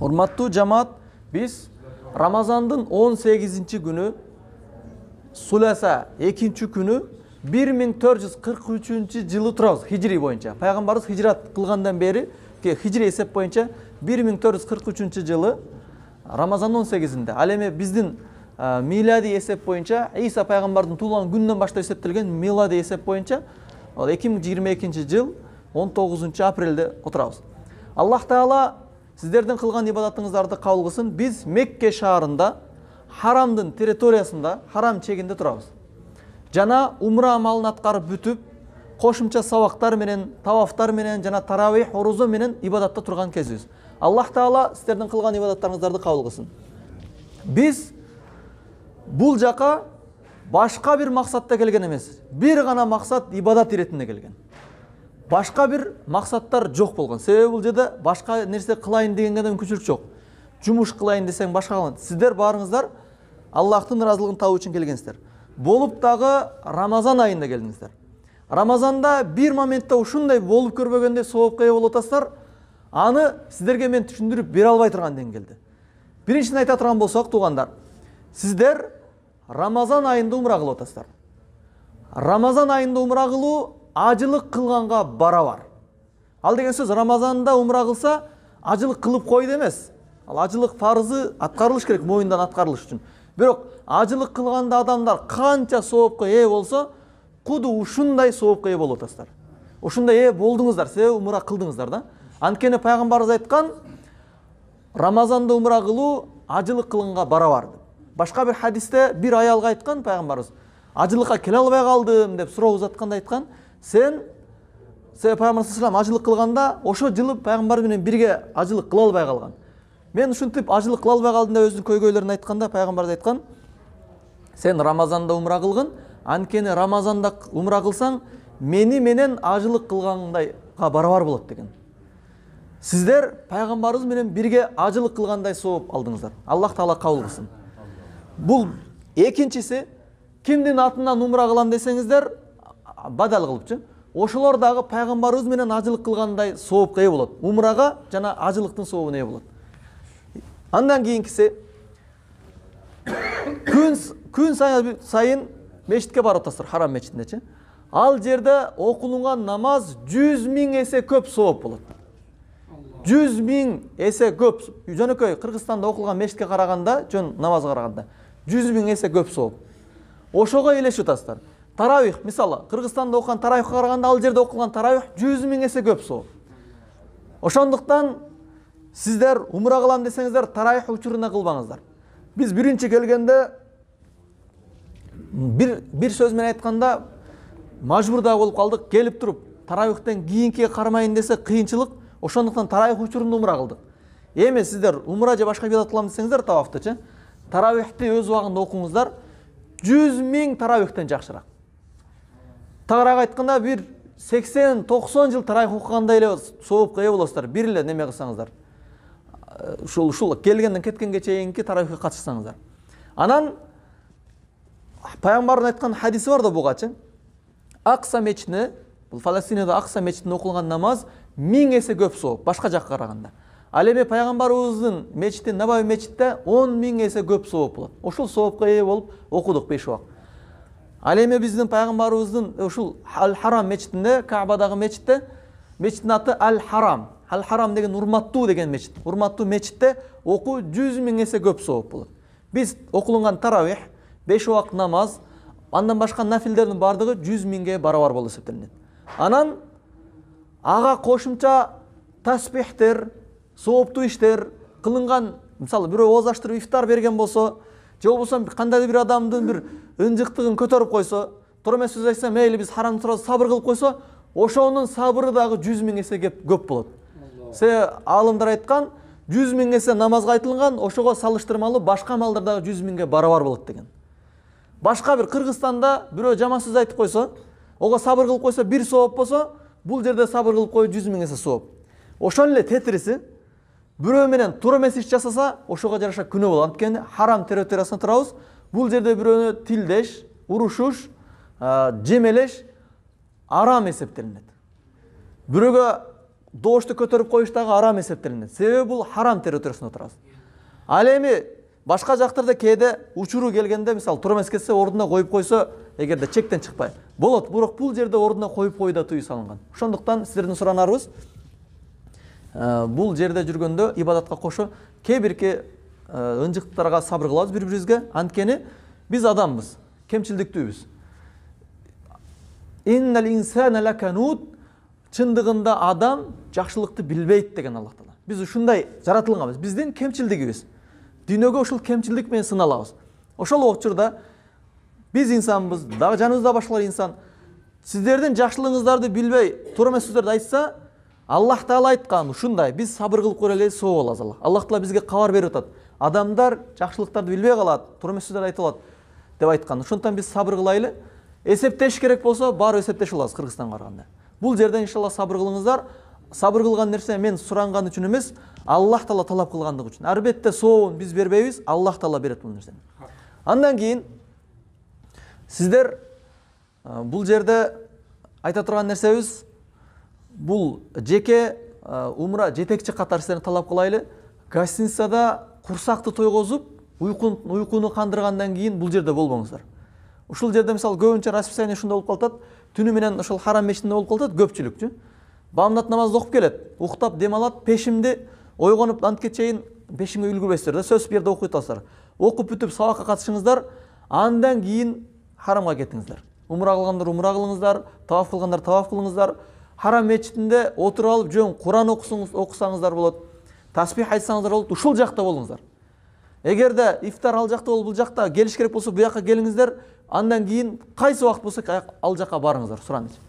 Урматтуу жамаат, биз Рамазандын 18-ci günü Суласа 2-ci күнү 1443 жылы турабыз хижри боюнча. Пайгамбарыбыз хижрат кылгандан бери, хижри эсеп боюнча 1443 жылы Рамазандын 18-inde. Ал эми биздин милади эсеп боюнча Иса пайгамбардын туулган күнүнөн баштап эсептелген милади эсеп боюнча 2022-жыл 19-апрелде отурабыз. Аллах Таала сиздердин кылган ибадатыңыздарды кабыл кылсын. Биз Мекке шаарында харамдын территориясында, харам чегинде турабыз. Жана умра амалын аткарып бүтүп, кошумча сабактар менен, тавафтар менен жана таравих, орозо менен ибадатта турган кезибиз. Аллах Таала сиздердин кылган ибадаттарыңыздарды кабыл кылсын. Биз бул жака башка бир максатта келген эмес. Бир гана максат ибадат иретинде келген. Башка бир максаттар жок болгон. Себеби бул жерде башка нерсе кылайын дегенге да мүмкүнчүлүк жок. Жумуш кылайын десең башка кылат. Сиздер баарыңыздар Аллахтын ыраазылыгын табуу үчүн келгенсиздер. Болуп дагы Рамазан айында келдиңиздер. Рамазанда бир моментте ушундай болуп көрбөгөндөй соопка ээ болуп атасыздар. Аны сиздерге мен түшүндүрүп бере албай турган келди. Биринчиден айта турган болсок, туугандар, сиздер Рамазан айында умра кылып атасыздар. Рамазан айында умра кылуу ажылык кылганга барабар. Ал деген сөз Рамазанда умра кылса, ажылык кылып койду эмес. Ал ажылык фарызы аткарылыш керек, моюндан аткарылыш үчүн. Бирок ажылык кылганда адамдар канча соопко ээ болсо, куду ушундай соопко ээ болуп атасыздар. Ушундай ээ болдуңуздар, себеби умра кылдыңыздар да. Анткени пайгамбарыбыз айткан, Рамазанда умра кылуу ажылык кылганга барабар. Башка бир хадисте бир аялга айткан пайгамбарыбыз, ажылыкка келе албай калдым деп суроо узатканда айткан, сен пайгамбар саллаллаху алейхи ажылык кылганда ошо жылы пайгамбар менен бирге ажылык кыла албай калган. Мен ушинтип ажылык кыла албай калдым деп өзүнүн көйгөйлөрүн айтканда пайгамбар айткан, сен Рамазанда умра кылгын, анткени Рамазанда умра кылсаң, мени менен ажылык кылгандайга барабар болот деген. Сиздер пайгамбарыбыз менен бирге ажылык кылгандай сооп алдыңыздар. Аллах Таала кабыл кылсын. Бул экинчиси, кимдин атынан умра кылам десеңиздер, бадал кылыпчы. Ошолор дагы пайгамбарыбыз менен ажылык кылгандай соопко ээ болот. Умрага жана ажылыктын сообуна ээ болот. Андан кийинкиси, күн сайын мечитке барып атасыздар, харам мечитиндечи. Ал жерде окулунган намаз 100.000 эсе көп сооп болот. 100.000 эсе көп. Жөнөкөй Кыргызстанда окулган мечитке караганда, жөн намазга караганда 100.000 эсе көп сооп. Ошого элешип атасыздар. Таравих, мисалы, Кыргызстанда окуган таравихка караганда ал жерде окулган таравих 100.000 эсе көп сооп. Ошондуктан сиздер умра кылам десеңиздер, таравих учуруна кылбаңыздар. Биз биринчи келгенде бир сөз менен айтканда мажбур да болуп калдык, келип туруп таравихтен кийинкиге кармайын десе кыйынчылык, ошондуктан таравих учурунда умра кылдык. Эми сиздер умра же башка ибадат кылам десеңиздер, тавафтычы, таравихти өз убагында окуңуздар, 100.000 таравихтен жакшыраак. Тагыраак айтканда бир 80-90 жыл таравих окугандай эле соопко ээ болосуздар, бир эле неме кылсаңыздар. Ушул келгенден кеткенге чейинки таравихке катышсаңыздар. Анан пайгамбардын айткан хадиси бар да бугачы. Акса мечитине, бул Фаластинада Акса мечитинде окулган намаз 1000 эсе көп сооп, башка жакка караганда. Ал эми пайгамбарыбыздын мечити, Набави мечитте 10.000 эсе көп сооп болот. Ошол соопко ээ болуп окудук 5 убак. Ал эми биздин пайгамбарыбыздын ушул Ал-Харам мечитинде, Каабадагы мечитте, мечиттин аты Ал-Харам. Ал-Харам деген урматтуу деген мечит. Урматтуу мечитте окуу 100.000 эсе көп сооп болот. Биз окулунган таравих, 5 убак намаз, андан башка нафилдердин бардыгы 100.000ге барабар болуп эсептелинет. Анан ага кошумча таспихтер, сооптуу иштер кылынган, мисалы бирөө ооз аштырып ифтар берген болсо, же болбосо кандайдыр бир адамдын бир ынжыктыгын көтөрүп койсо, туура эмес сөз айтса, мейли биз харам тууралуу сабыр кылып койсо, ошонун сабыры дагы 100.000 эсе көп болот. Алымдар айткан, 100.000 эсе намазга айтылган, ошого салыштырмалуу башка амалдар дагы 100.000ге барабар болот деген. Башка бир Кыргызстанда бирөө жаман сөз айтып койсо, ого сабыр кылып койсо, бир сооп болсо, бул жерде сабыр кылып коюу 100.000 эсе сооп. Ошон эле тетириси, бирөө менен туура эмес иш жасаса, ошого жараша күнөө болот. Анткени харам территориясында турабыз. Бул жерде бирөөнү тилдеш, урушуш, жемелеш арам эсептелинет. Бирөөгө добушту көтөрүп коюш дагы арам эсептелинет. Себеби бул харам территориясында отурабыз. Ал эми башка жактарда кээде учуру келгенде, мисалы тура эмес кетсе ордуна коюп койсо, эгерде чектен чыкпай болот, бирок бул жерде ордуна коюп коюуда тыюу салынган. Ошондуктан сиздердин суранарыбыз бул жерде жүргөндө ибадатка кошо кээ бирки ынжыктарга сабыр кылабыз бири-бирибизге. Анткени биз адамбыз, кемчилдиктүүбүз. Иннал инсана лаканут, чындыгында адам жакшылыкты билбейт деген Аллах Таала. Биз ушундай жаратылганбыз. Биздин кемчилдигибиз. Дүйнөгө ушул кемчилдик менен сыналабыз. Ошол учурда биз инсанбыз, дагы жаныбызда башкалар инсан. Сиздердин жакшылыгыңыздарды билбей, туура эмес сөздөрдү айтса, Аллах Таала айткан ушундай, биз сабыр кылып көрөлү, соо болобуз. Аллах Таала бизге кабар берип атат. Адамдар жакшылыктарды билбей калат, туура эмес сөздөрдү айтып алат деп айткан. Ошондон биз сабыр кылайлы. Эсептеш керек болсо, баары эсептешип алабыз Кыргызстанга караганда. Бул жерде иншалла сабыр кылыңыздар. Сабыр кылган нерсе мен суранган үчүн эмес, Аллах Таала талап кылгандыгы үчүн. Арбетте соон биз бербейбиз, Аллах Таала берет бул нерсени. Андан кийин сиздер бул жерде айта турган нерсебиз, бул жеке умра жетекчи катары сиздерден талап кылайлы. Гостиницада курсакты тойгозуп, уйкуну кандыргандан кийин бул жерде болбоңуздар. Ушул жерде мисалы көбүнчө расписание ушундай болуп калат. Түнү менен ошол харам мешитинде болуп калат көпчүлүкчү. Бамдат намазды окуп келет, уктап дем алат, пешимди ойгонуп антке чейин пешимге үлгүрбөйсүздөр да, сөз бир жерде окуй атасыздар. Окуп бүтүп сабакка катышыңыздар, андан кийин харамга кетиңиздер. Умра кылгандар умра кылыңыздар, таваф кылгандар таваф кылыңыздар. Харам мечитинде отуруп алып жөн Куран окусаңыздар болот, таспих айтсаңыздар болот, ушул жакта болуңуздар. Эгерде ифтар ал жакта болуп, бул жакта келиш керек болсо, бу жакка келиңиздер. Андан кийин кайсы убакыт болсо ал жакка барыңыздар, суранычы.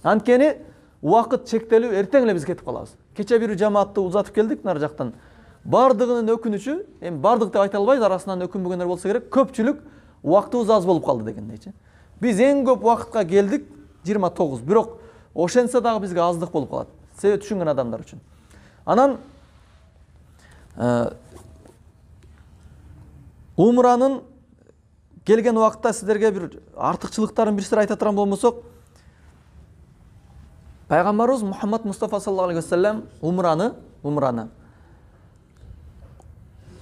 Анткени убакыт чектелүү, эртең эле биз кетип калабыз. Кече бир жамаатты узатып келдик нар жактан. Бардыгынын өкүнүчү, эми бардык деп айта албайбыз, арасынан өкүнбөгөндөр болсо керек, көпчүлүк убактыбыз аз болуп калды дегендейчи. Биз эң көп убакытка келдик 29, бирок ошентсе дагы бизге аздык болуп калат. Себеп түшүнгөн адамдар үчүн. Анан умранын келген убакытта сиздерге бир артыкчылыктарын бир сыр айта турган болмосок, Пайгамбарыбыз Мухаммад Мустафа саллаллаху алейхи вассалам умраны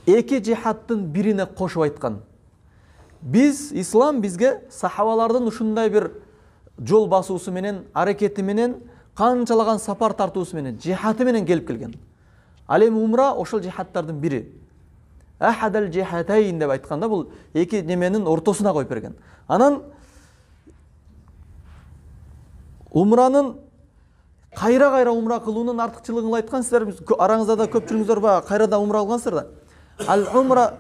эки жихаттын бирине кошуп айткан. Биз ислам бизге сахабалардын ушундай бир жол басуусу менен, аракети менен, канчалаган сапар тартуусу менен, жихаты менен келип келген. Ал эми умра ошол жихаттардын бири. Ахадал жихатайн деп айтканда, бул эки неменин ортосуна коюп берген. Анан умранын кайра умра кылуунун артыкчылыгын айткан. Сиздер араңызда да көпчүлүгүңүздөр баягы кайрада умра кылгансыздар да. Ал умра,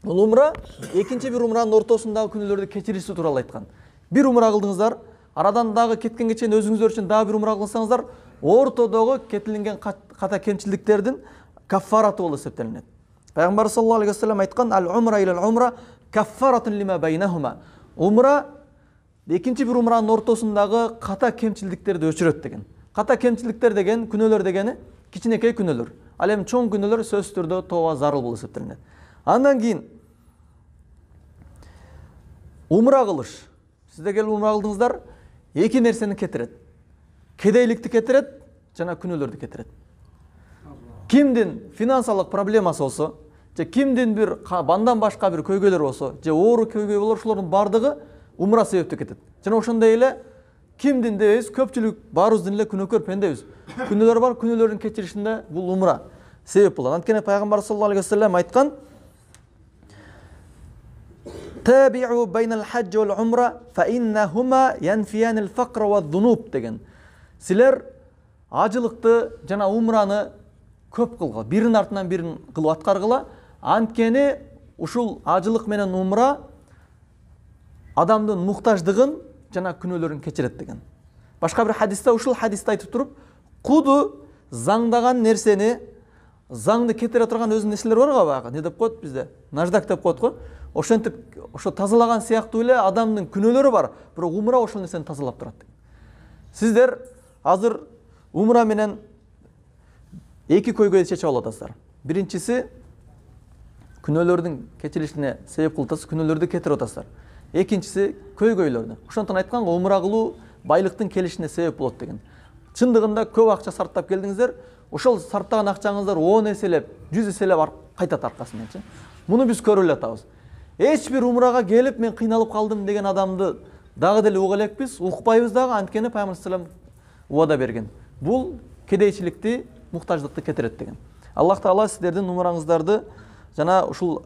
бул умра экинчи бир умранын ортосундагы күнөөлөрдү кечириши тууралуу айткан. Бир умра кылдыңыздар, арадан дагы кеткенге чейин өзүңүздөр үчүн дагы бир умра кылсаңыздар, ортодогу кетилинген ката кемчилдиктердин каффараты болуп эсептелинет. Пайгамбар саллаллаху алейхи вассалам айткан: "Ал умра илал умра каффаратун лима байнахума." Умра экинчи бир умранын ортосундагы ката кемчилдиктерди өчүрөт деген. Ката кемчилдиктер деген, күнөөлөр дегени кичинекей күнөөлөр. Ал эми чоң күнөөлөр сөзсүз түрдө тооба зарыл болуп эсептелинет. Андан кийин умра кылыш. Сиздер келип умра кылдыңыздар, эки нерсени кетирет. Кедейликти кетирет жана күнөөлөрдү кетирет. Кимдин финансалык проблемасы болсо, же кимдин бир бандан башка бир көйгөйлөр болсо, же оору көйгөй болор, ошолордун бардыгы умра себептүү кетет. Жана ошондой эле кимдин дебейбиз, көпчүлүк баарыбыздын эле күнөөкөр пендебиз. Күнөөлөр бар, күнөөлөрдүн кечиришинде бул умра себеп болот. Анткени Пайгамбар саллаллаху алейхи вассалам айткан: "Таби'у байнал хаджи вал умра фа иннахума янфиянил факра ва зунуб" деген. Силер ажылыкты жана умраны көп кылгыла, биринин артынан бирин кылып аткаргыла. Анткени ушул ажылык менен умра адамдын муктаждыгын жана күнөөлөрүн кечирет деген. Башка бир хадисте ушул хадисти айтып туруп, куду заңдаган нерсени, заңды кетире турган өзүнүн нерселери бар го, баягы не деп коет бизде, наждак деп коет го. Ошентип ошо тазалаган сыяктуу эле адамдын күнөөлөрү бар, бирок умра ошол нерсени тазалап турат. Сиздер азыр умра менен эки көйгөйдү чечип алып атасыздар. Биринчиси күнөөлөрдүн кечирилишине себеп кылып атасыз, күнөөлөрдү кетирип атасыздар. Экинчиси көйгөйлөрдү. Ошондон айтканго, умра кылуу байлыктын келишине себеп болот деген. чындыгында көп акча сарптап келдиңиздер, ошол сарптаган акчаңыздар 10 эселеп, 100 эселеп кайтат аркасынан. Муну биз көрүп эле атабыз. Эч бир умрага келип мен кыйналып калдым деген адамды дагы деле уга элекпиз, укпайбыз дагы, анткени Пайгамбар саллаллаху алейхи вассалам убада берген. Бул кедейчиликти, муктаждыкты кетирет деген. Аллах Таала сиздердин умраңыздарды жана ушул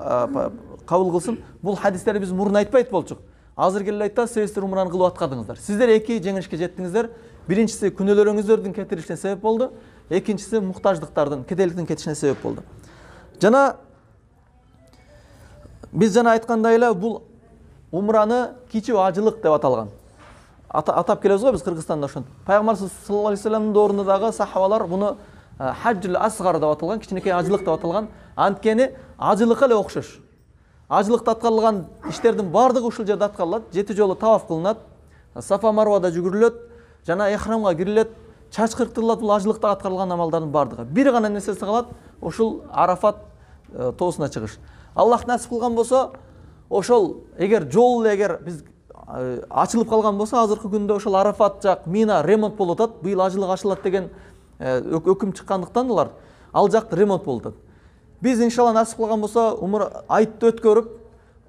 кабыл кылсын. Бул хадистерди биз мурун айтпайт болчук. Азыр келе айтта, сиздер умраны кылып аткардыңыздар. Сиздер эки жеңишке жеттиңиздер. Биринчиси күнөөлөрүңүздөрдүн кетиришине себеп болду, экинчиси муктаждыктардын, кедейликтин кетишине себеп болду. Жана биз жана айткандай эле бул умраны кичүү ажылык деп аталган. Атап келебиз го биз Кыргызстанда ошентип. Пайгамбар саллаллаху алейхи вассаламдын доорунда дагы сахабалар буну хаджул асгар деп аталган, кичинекей ажылык деп аталган. Анткени ажылыкка эле окшош. Ажылыкта аткарылган иштердин бардыгы ушул жерде аткарылат. 7 жолу таваф кылынат, Сафа Марвада жүгүрүлөт, жана эхрамга кирилет, чач кырктырылат. Бул ажылыкта аткарылган амалдардын бардыгы. Бир гана нерсеси калат, ушул Арафат тоосуна чыгыш. Аллах насип кылган болсо, ошол эгер жол эгер биз ачылып калган болсо, азыркы күндө ошол Арафат жак Мина ремонт болуп атат. Быйыл ажылык ачылат деген өкүм чыккандыктан алар ал жакты ремонт болуп атат. Биз иншалла насип кылган болсо, айтты өткөрүп,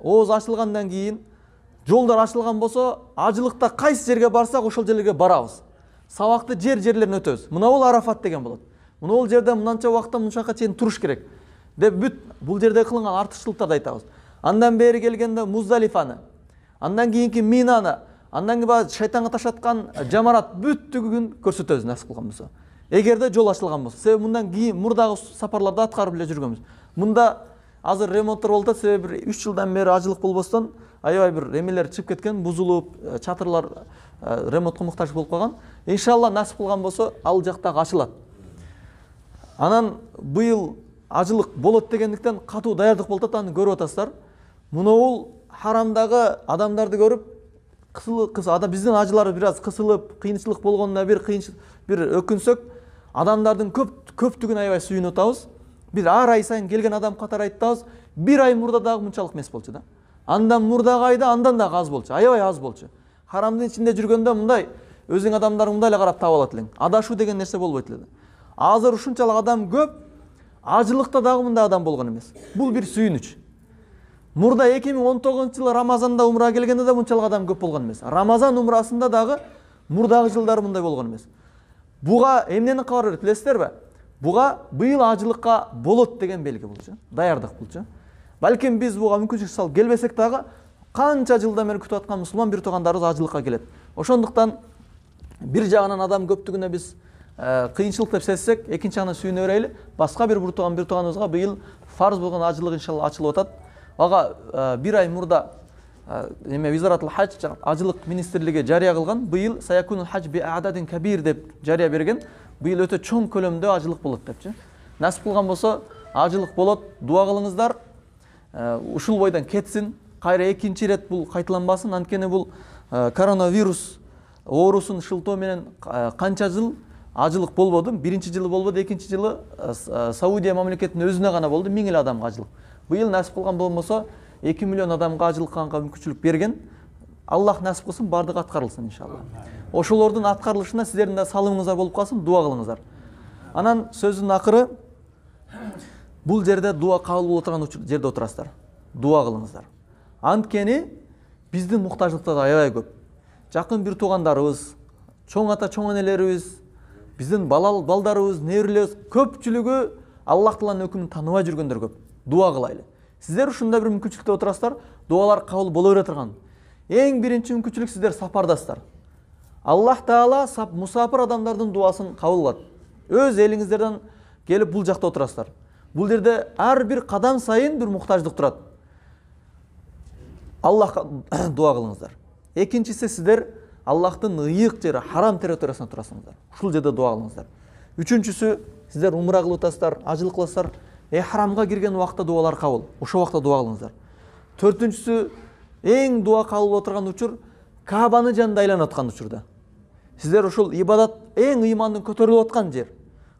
ооз ачылгандан кийин жолдор ачылган болсо, ажылыкта кайсы жерге барсак ошол жерлерге барабыз. Сабакты жерлерин өтөбүз. Мына бул Арафат деген болот. Мына бул жерде мынанча убакта мынчакка чейин туруш керек деп бүт бул жерде кылынган артыкчылыктарды айтабыз. Андан бери келгенде Муздалифаны, андан кийинки Минаны, андан кийин шайтанга ташаткан жамарат бүттүгүн көрсөтөбүз насип кылган болсо. Эгерде жол ачылган болсо, себеби мындан кийин мурдагы сапарларда аткарып эле жүргөнбүз. Мында азыр ремонттор болуп атат, себеби 3 жылдан бери ажылык болбостон аябай бир эмелер чыгып кеткен, бузулуп, чатырлар ремонтко муктаж болуп калган. Иншалла насип кылган болсо, ал жактагы ачылат. Анан быйыл ажылык болот дегендиктен катуу даярдык болуп атат, аны көрүп атасыздар. Мына бул харамдагы адамдарды көрүп, биздин ажылар бир аз кысылып, кыйынчылык болгонуна бир өкүнсөк, адамдардын көптүгүн аябай сүйүнүп атабыз. Бир ар ай сайын келген адам катары айтабыз, бир ай мурда дагы мынчалык эмес болчу да. Андан мурдагы айда андан дагы аз болчу, аябай аз болчу. Харамдын ичинде жүргөндө мындай өзүң адамдар мындай эле карап таап алат элең. Адашуу деген нерсе болбойт эле. Азыр ушунчалык адам көп, ажылыкта дагы мындай адам болгон эмес. Бул бир сүйүнүч. Мурда 2019-жылы Рамазанда умра келгенде да мынчалык адам көп болгон эмес. Рамазан умрасында дагы мурдагы жылдары мындай болгон эмес. Буга эмнени кабар берет билесиздерби? Буга быйыл ажылыкка болот деген белги болчу, даярдык болчу. Балким биз буга мүмкүнчүлүк салып келбесек дагы канча жылдан бери күтүп аткан мусулман бир туугандарыбыз ажылыкка келет. Ошондуктан бир жагынан адам көптүгүнө биз кыйынчылык деп сезсек, экинчи жагынан сүйүнө берели. Башка бир тууганыбызга быйыл фарз болгон ажылык иншалла ачылып атат. Ага бир ай мурда Визаратул хадж ажылык министрлиги жарыя кылган. Быйыл саякунул хадж би ададин кабир деп жарыя берген. Быйыл өтө чоң көлөмдө ажылык болот депчи. Насип кылган болсо, ажылык болот. Дуа кылыңыздар. Ушул бойдон кетсин. Кайра экинчи ирет бул кайталанбасын. Анткени бул коронавирус оорусун шылтоо менен канча жыл ажылык болбоду. Биринчи жылы болбоду, экинчи жылы Саудия мамлекетинин өзүнө гана болду, 1000 эле адамга ажылык. Быйыл насип кылган болмосо 2 миллион адамга ажылыкканга мүмкүнчүлүк берген. Аллах насип кылсын, бардыгы аткарылсын иншалла. Ошолордун аткарылышына сиздердин да салымыңыздар болуп калсын, дуа кылыңыздар. Анан сөздүн акыры, бул жерде дуа кабыл боло турган жерде отурасыздар. Дуа кылыңыздар. Анткени биздин муктаждыктар аябай көп. Жакын бир туугандарыбыз, чоң ата, чоң энелерибиз, биздин балдарыбыз, неберелерибиз көпчүлүгү Аллах Тааланын өкүмүн тааныбай жүргөндөр көп. Дуа кылайлы. Сиздер ушундай бир мүмкүнчүлүктө отурасыздар, дуалар кабыл боло бере турган. Эң биринчи мүмкүнчүлүк сиздер сапардасыздар. Аллах Таала мусафир адамдардын дуасын кабыл кылат. Өз элиңиздерден келип бул жакта отурасыздар. Бул жерде ар бир кадам сайын бир муктаждык турат. Аллахка дуа кылыңыздар. Экинчиси, сиздер Аллахтын ыйык жери, харам территориясына турасыңыздар. Ушул жерде дуа кылыңыздар. Үчүнчүсү, сиздер умра кылып атасыздар, ажылык кыласыздар. Харамга кирген убакта дуалар кабыл. Ошол убакта дуа кылыңыздар. Төртүнчүсү, эң дуа кабыл боло турган учур Каабаны жанында айланып аткан учурда. Сиздер ушул ибадат эң ыймандын көтөрүлүп аткан жер.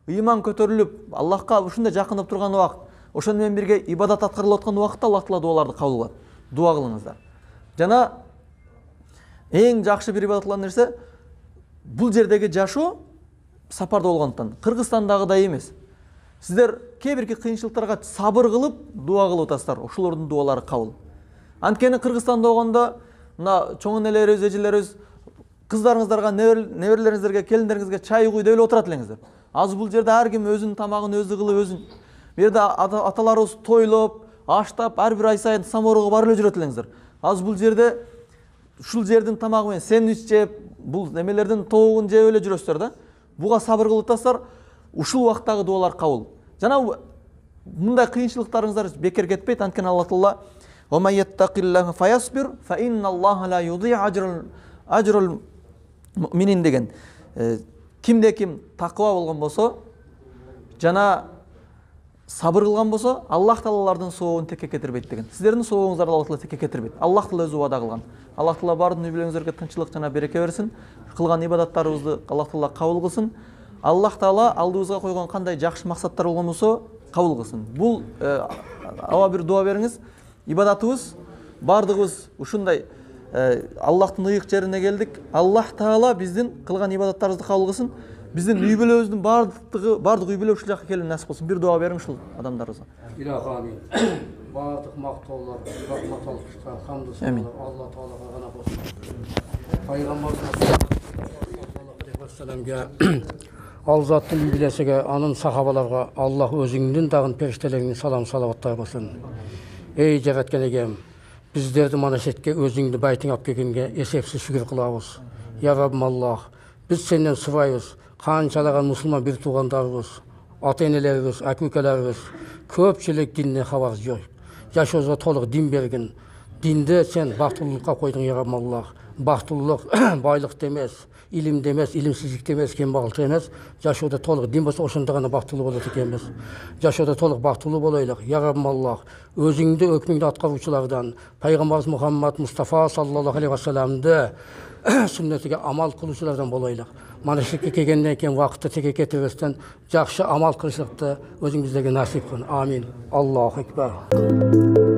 Ыйман көтөрүлүп, Аллахка ушундай жакындап турган убакыт, ошону менен бирге ибадат аткарылып аткан убакытта Аллах Таала дуаларды кабыл кылат. Дуа кылыңыздар. Жана эң жакшы бир ибадат кылган нерсе бул жердеги жашоо сапарда болгондуктан Кыргызстандагыдай эмес. Сиздер кээ бирки кыйынчылыктарга сабыр кылып дуа кылып атасыздар. Ошолордун дуалары кабыл. Анткени Кыргызстанда болгондо мына чоң энелерибиз, эжелерибиз кыздарыңыздарга, неберелериңиздерге, келиндериңизге чай куй деп эле отурат элеңиздер. Азыр бул жерде ар ким өзүнүн тамагын өзү кылып, өзүн бу жерде аталарыбыз тойлоп, аштап, ар бир ай сайын самоорго барып эле жүрөт элеңиздер. Азыр бул жерде ушул жердин тамагы менен сэндвич жеп, бул немелердин тоогун жеп эле жүрөсүздөр да. Буга сабыр кылып атасыздар. Ушул убактагы дуалар кабыл. Жана мындай кыйынчылыктарыңыздар бекер кетпейт. Анткени Аллах Таала "Ва яттакиллаха фаясбир фа инналлаха ла юди ажрул муъминин" деген. Кимде ким таква болгон болсо, жана сабыр кылган болсо, Аллах Таалалардын соогун текке кетирбейт деген. Сиздердин соогуңуздарды Аллах Таала текке кетирбейт. Аллах Таала өзү вада кылган. Аллах Таала бардын үй-бүлөңүздөргө тынччылык жана береке берсин. Кылган ибадаттарыбызды Аллах Таала кабыл кылсын. Аллах Таала алдыбызга койгон кандай жакшы максаттар болгон болсо кабыл кылсын. Бул аба бир дуа бериңиз. Ибадатыбыз бардыгыбыз ушундай Аллахтын ыйык жерине келдик. Аллах Таала биздин кылган ибадаттарыбызды кабыл кылсын. Биздин үй-бүлөбүздүн бардык үй-бүлө ушул жакка келип насип кылсын. Бир дуа бериң ушул адамдарыбызга. Илах амин. Бардык мактоолор, рахмат алкыштар, хамды саналар Алла Таалага гана болсун. Пайгамбарыбыз саллаллаху алейхи ал заттын үй-бүлөсүгө, анын сахабаларга Аллах өзүңдүн дагы периштелерине салам салаваттар болсун. Эй жараткан эгем, биздерди мана шетке өзүңдү байтың алып келгенге эсепсиз шүгүр кылабыз. Я Раббым Аллах, биз сенден сурайбыз. Канчалаган мусулман бир туугандарыбыз, ата-энелерибиз, ака-укаларыбыз көпчүлүк динден хабар жок. Жашообузга толук дин берген. Динде сен бактылыкка койдуң, Я Раббым Аллах. Бактылык байлыкта эмес, илимде эмес, илимсиздикте эмес, кембагылыкта эмес. Жашоодо толук дин болсо ошондо гана бактылуу болот экенбиз. Жашоодо толук бактылуу болойлук. Я Раббым Аллах, өзүңдү өкмүңдү аткаруучулардан, пайгамбарыбыз Мухаммад Мустафа саллаллаху алейхи вассаламды сүннетиге амал кылуучулардан болойлук. Mana şekilde kelgenden keyin vaqtda teke ketiribizden жақсы амал кылышыкты өзүң биздерге насип кылын. Амин. Аллаху экбар.